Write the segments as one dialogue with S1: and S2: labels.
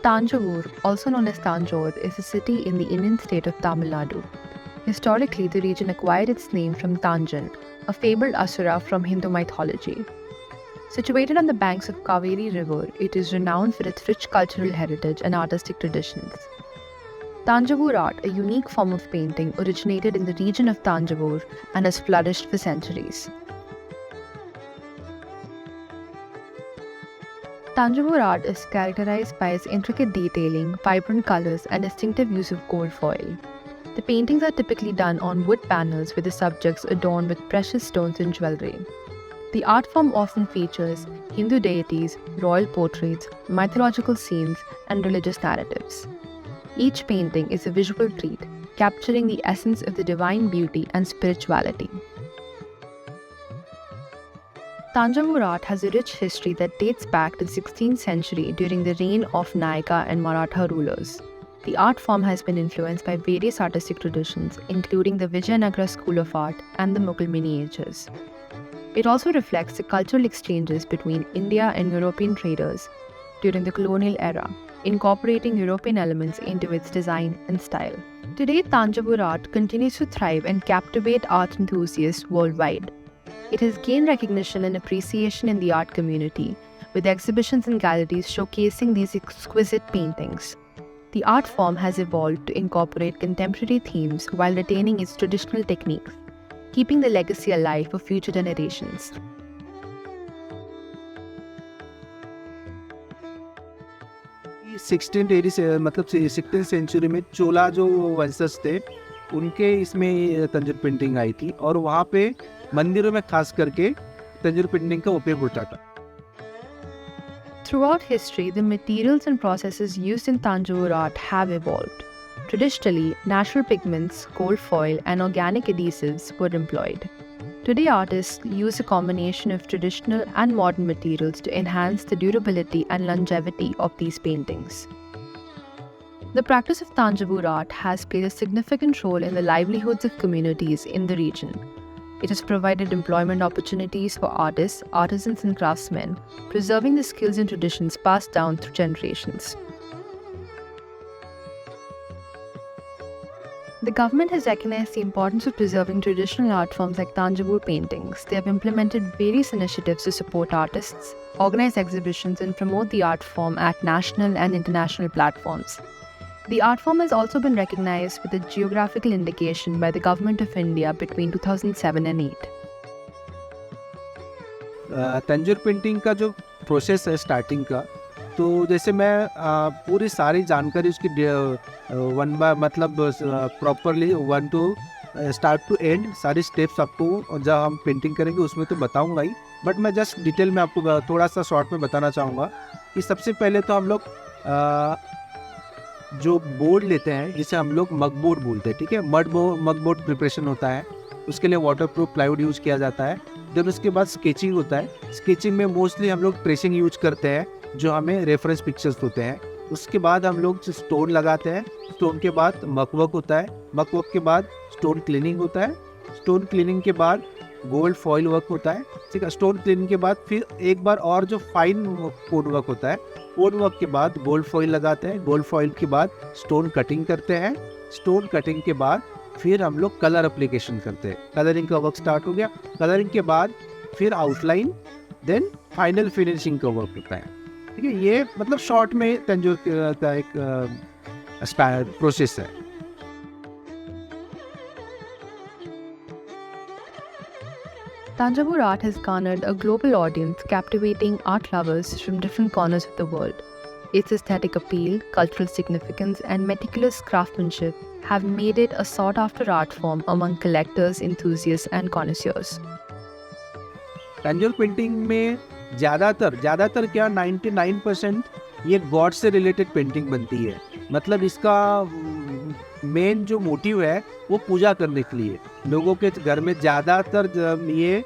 S1: Tanjavur, also known as Tanjore, is a city in the Indian state of Tamil Nadu. Historically, the region acquired its name from Tanjan, a fabled asura from Hindu mythology. Situated on the banks of Kaveri River, it is renowned for its rich cultural heritage and artistic traditions. Tanjavur art, a unique form of painting, originated in the region of Tanjavur and has flourished for centuries. Tanjavur art is characterized by its intricate detailing, vibrant colors, and distinctive use of gold foil. The paintings are typically done on wood panels with the subjects adorned with precious stones and jewelry. The art form often features Hindu deities, royal portraits, mythological scenes, and religious narratives. Each painting is a visual treat, capturing the essence of the divine beauty and spirituality. Tanjavur art has a rich history that dates back to the 16th century during the reign of Nayaka and Maratha rulers. The art form has been influenced by various artistic traditions, including the Vijayanagara school of art and the Mughal miniatures. It also reflects the cultural exchanges between India and European traders during the colonial era, incorporating European elements into its design and style. Today, Tanjavur art continues to thrive and captivate art enthusiasts worldwide. It has gained recognition and appreciation in the art community, with exhibitions and galleries showcasing these exquisite paintings. The art form has evolved to incorporate contemporary themes while retaining its traditional techniques, keeping the legacy alive for future generations.
S2: मतलब 16th century में चोला जो वंशज थे उनके इसमें Tanjur painting I थी और वहाँ पे मंदिरों में खास करके तंजूर पेंटिंग का उपयोग होता था.
S1: Throughout history, the materials and processes used in Tanjore art have evolved. Traditionally, natural pigments, gold foil, and organic adhesives were employed. Today, artists use a combination of traditional and modern materials to enhance the durability and longevity of these paintings. The practice of Tanjavur art has played a significant role in the livelihoods of communities in the region. It has provided employment opportunities for artists, artisans, and craftsmen, preserving the skills and traditions passed down through generations. The government has recognized the importance of preserving traditional art forms like Tanjavur paintings. They have implemented various initiatives to support artists, organize exhibitions, and promote the art form at national and international platforms. The art form has also been recognized with a geographical indication by the Government of India between 2007 and 2008.
S2: Tanjur painting का जो process है starting का, तो जैसे मैं पूरी सारी जानकारी उसकी वन बाय मतलब properly one two start to end सारी स्टेप्स आपको जब हम पेंटिंग करेंगे उसमें तो बताऊंगा ही, बट मैं जस्ट डिटेल में आपको थोड़ा सा शॉर्ट में बताना चाहूँगा कि सबसे पहले तो हम लोग जो बोर्ड लेते हैं जिसे हम लोग मग बोर्ड बोलते हैं, ठीक है. मग बोर्ड प्रिपरेशन होता है, उसके लिए वाटर प्रूफ प्लाईवुड यूज किया जाता है. देन उसके बाद स्केचिंग होता है. स्केचिंग में मोस्टली हम लोग ट्रेसिंग यूज करते हैं जो हमें रेफरेंस पिक्चर्स होते हैं. उसके बाद हम लोग स्टोन लगाते हैं. स्टोन के बाद मकवर्क होता है. मकवर्क के बाद स्टोन क्लीनिंग होता है. स्टोन क्लीनिंग के बाद गोल्ड फॉइल वर्क होता है, ठीक है. स्टोन क्लीनिंग के बाद फिर एक बार और जो फाइन कोड वर्क होता है, कोड वर्क के बाद गोल्ड फॉइल लगाते हैं. गोल्ड फॉइल के बाद स्टोन कटिंग करते हैं. स्टोन कटिंग के बाद फिर हम लोग कलर एप्लीकेशन करते हैं. कलरिंग का वर्क स्टार्ट हो गया. कलरिंग के बाद फिर आउटलाइन, देन फाइनल फिनिशिंग का वर्क होता है, ठीक है. ये मतलब शॉर्ट में तंजूर का एक प्रोसेस है.
S1: Tanjavur art has garnered a global audience, captivating art lovers from different corners of the world. Its aesthetic appeal, cultural significance, and meticulous craftsmanship have made it a sought-after art form among collectors, enthusiasts, and connoisseurs.
S2: Tanjore painting में ज़्यादातर क्या 99% ये God से related painting बनती है. मतलब इसका main जो मोटिव है वो पूजा करने के लिए. लोगों के घर में ज़्यादातर ये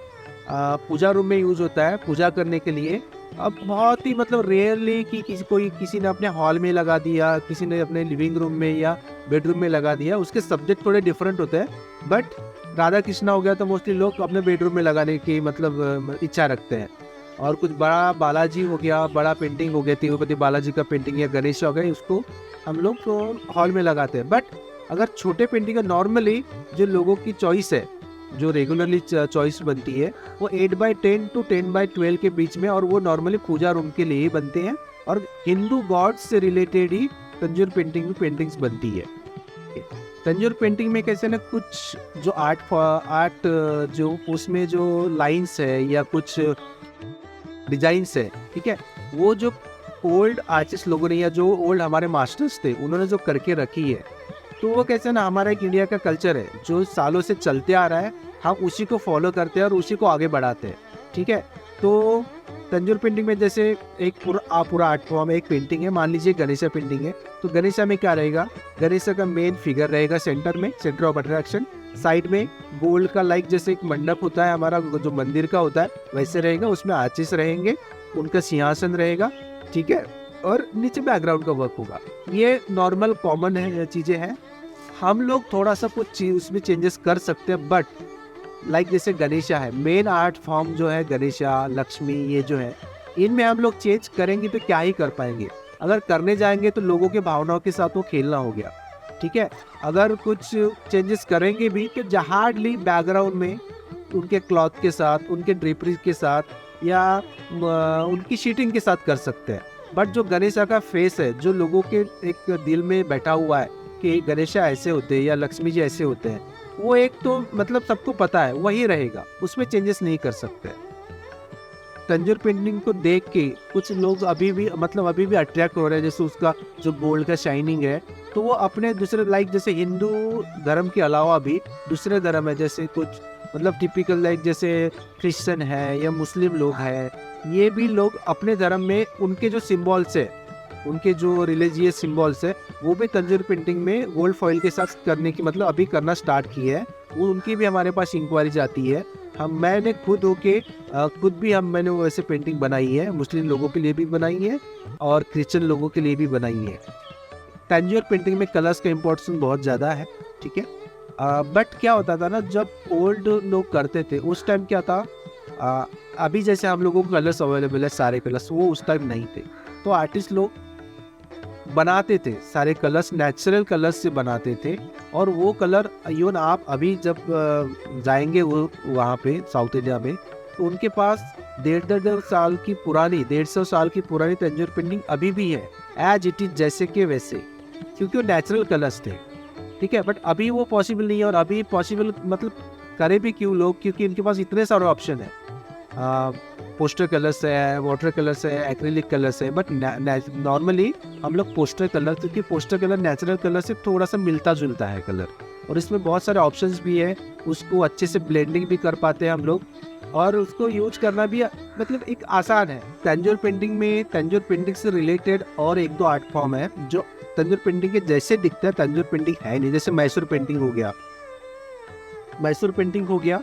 S2: पूजा रूम में यूज़ होता है पूजा करने के लिए. अब बहुत ही मतलब रेयरली कि किसी ने अपने हॉल में लगा दिया, किसी ने अपने लिविंग रूम में या बेडरूम में लगा दिया. उसके सब्जेक्ट थोड़े डिफरेंट होते हैं, बट राधा कृष्णा हो गया तो मोस्टली लोग अपने बेडरूम में लगाने की मतलब इच्छा रखते हैं. और कुछ बड़ा बालाजी हो गया, बड़ा पेंटिंग हो गया, तिरुपति बालाजी का पेंटिंग या गणेश हो गया, उसको हम लोग तो हॉल में लगाते हैं। बट अगर छोटे पेंटिंग है, नॉर्मली जो लोगों की चॉइस है, जो रेगुलरली चॉइस बनती है, वो 8x10 to 10x12 के बीच में, और वो नॉर्मली पूजा रूम के लिए ही बनते हैं, और हिंदू गॉड्स से रिलेटेड ही तंजूर पेंटिंग्स बनती है। तंजूर पेंटिंग में कैसे ना कुछ जो आर्ट जो उसमें जो लाइंस है या कुछ डिजाइंस है, ठीक है, वो जो ओल्ड आर्टिस्ट लोगों ने या जो ओल्ड हमारे मास्टर्स थे उन्होंने जो करके रखी है, तो वो कैसे ना हमारा एक इंडिया का कल्चर है जो सालों से चलते आ रहा है, हम उसी को फॉलो करते हैं और उसी को आगे बढ़ाते हैं, ठीक है। तो तंजूर पेंटिंग में जैसे एक पूरा आर्ट फॉर्म है, एक पेंटिंग है, मान लीजिए गणेशा पेंटिंग है, तो गणेशा में क्या रहेगा, गणेशा का मेन फिगर रहेगा सेंटर में, सेंटर ऑफ अट्रैक्शन, साइड में गोल्ड का लाइक जैसे एक मंडप होता है हमारा जो मंदिर का होता है वैसे रहेगा, उसमें आर्टिस्ट रहेंगे, उनका सिंहासन रहेगा, ठीक है, और नीचे बैकग्राउंड का वर्क होगा। ये नॉर्मल कॉमन है चीज़ें हैं, हम लोग थोड़ा सा कुछ चीज उसमें चेंजेस कर सकते हैं। बट लाइक जैसे गणेशा है, मेन आर्ट फॉर्म जो है गणेशा, लक्ष्मी, ये जो है, इनमें हम लोग चेंज करेंगे तो क्या ही कर पाएंगे। अगर करने जाएंगे तो लोगों के भावनाओं के साथ वो खेलना हो गया, ठीक है। अगर कुछ चेंजेस करेंगे भी कि हार्डली बैकग्राउंड में उनके क्लॉथ के साथ, उनके ड्रेपरी के साथ या उनकी शीटिंग के साथ कर सकते हैं। बट जो गणेशा का फेस है, जो लोगों के एक दिल में बैठा हुआ है कि गणेशा ऐसे होते हैं या लक्ष्मी जी ऐसे होते हैं, वो एक तो मतलब सबको पता है, वही रहेगा, उसमें चेंजेस नहीं कर सकते। तंजूर पेंटिंग को देख के कुछ लोग अभी भी अट्रैक्ट हो रहे हैं, जैसे उसका जो गोल्ड का शाइनिंग है, तो वो अपने दूसरे लाइक जैसे हिंदू धर्म के अलावा भी दूसरे धर्म है, जैसे कुछ मतलब टिपिकल लाइक जैसे क्रिश्चियन है या मुस्लिम लोग हैं, ये भी लोग अपने धर्म में उनके जो सिम्बॉल्स है, उनके जो रिलीजियस सिम्बॉल्स है, वो भी तंजूर पेंटिंग में गोल्ड फॉइल के साथ करने की मतलब अभी करना स्टार्ट की है। वो उनकी भी हमारे पास इंक्वायरी जाती है। मैंने मैंने वैसे पेंटिंग बनाई है, मुस्लिम लोगों के लिए भी बनाई है और क्रिश्चियन लोगों के लिए भी बनाई है। तंजूर पेंटिंग में कलर्स का इम्पोर्टेंस बहुत ज़्यादा है, ठीक है। बट क्या होता था ना, जब ओल्ड लोग करते थे उस टाइम क्या था, अभी जैसे हम लोगों को कलर्स अवेलेबल है सारे कलर्स, वो उस टाइम नहीं थे। तो आर्टिस्ट लोग बनाते थे सारे कलर्स, नेचुरल कलर्स से बनाते थे, और वो कलर इवन आप अभी जब जाएंगे वो वहाँ पे साउथ इंडिया में, तो उनके पास 150 साल की पुरानी 150 साल की पुरानी तंजूर पेंटिंग अभी भी है, एज इट इज जैसे के वैसे, क्योंकि वो नेचुरल कलर्स थे, ठीक है। बट अभी वो पॉसिबल नहीं है, और अभी पॉसिबल मतलब करे भी क्यों लोग, क्योंकि इनके पास इतने सारे ऑप्शन है, पोस्टर कलर्स है, वाटर कलर्स है, एक्रिलिक कलर्स है। बट नॉर्मली हम लोग पोस्टर कलर, क्योंकि पोस्टर कलर नेचुरल कलर से थोड़ा सा मिलता जुलता है कलर, और इसमें बहुत सारे ऑप्शंस भी है, उसको अच्छे से ब्लेंडिंग भी कर पाते हैं हम लोग, और उसको यूज करना भी मतलब एक आसान है। तंजूर पेंटिंग से रिलेटेड और एक दो आर्ट फॉर्म है जो तंजूर पेंटिंग के जैसे दिखता है, तंजूर पेंटिंग है नहीं, जैसे मैसूर पेंटिंग हो गया,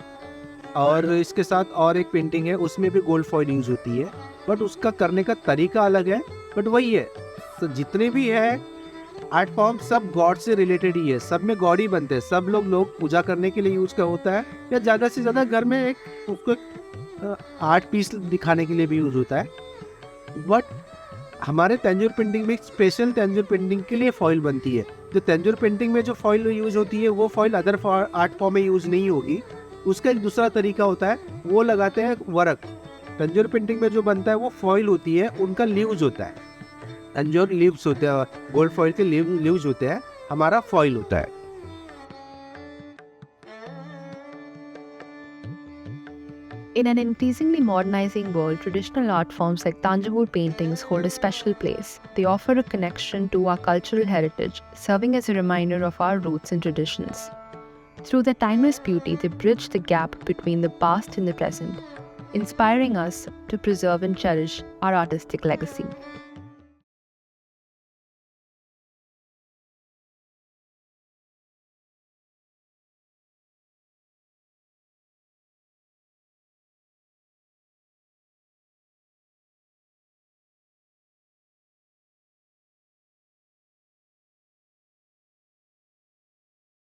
S2: और इसके साथ और एक पेंटिंग है, उसमें भी गोल्ड फॉइल यूज होती है, बट उसका करने का तरीका अलग है, बट वही है। तो जितने भी है आर्ट फॉर्म सब गॉड से रिलेटेड ही है, सब में गॉड ही बनते हैं, सब लोग पूजा करने के लिए यूज का होता है, या ज़्यादा से ज़्यादा घर में एक उसको आर्ट पीस दिखाने के लिए भी यूज होता है। बट हमारे तंजूर पेंटिंग में स्पेशल तंजूर पेंटिंग के लिए फॉइल बनती है। जो तंजूर पेंटिंग में जो फॉइल यूज होती है, वो फॉइल अदर आर्ट फॉर्म में यूज नहीं होगी, उसका एक दूसरा तरीका होता है, वो लगाते हैं वर्क। तंजूर पेंटिंग में जो बनता है वो फॉइल होती है, उनका लीव्स होता है, तंजूर लीव्स होते हैं, गोल्ड फॉइल के लीव्स होते हैं, हमारा फॉइल होता है।
S1: In an increasingly modernizing world, traditional art forms like Tanjavur paintings hold a special place. They offer a connection to our cultural heritage, serving as a reminder of our roots and traditions. Through their timeless beauty, they bridge the gap between the past and the present, inspiring us to preserve and cherish our artistic legacy.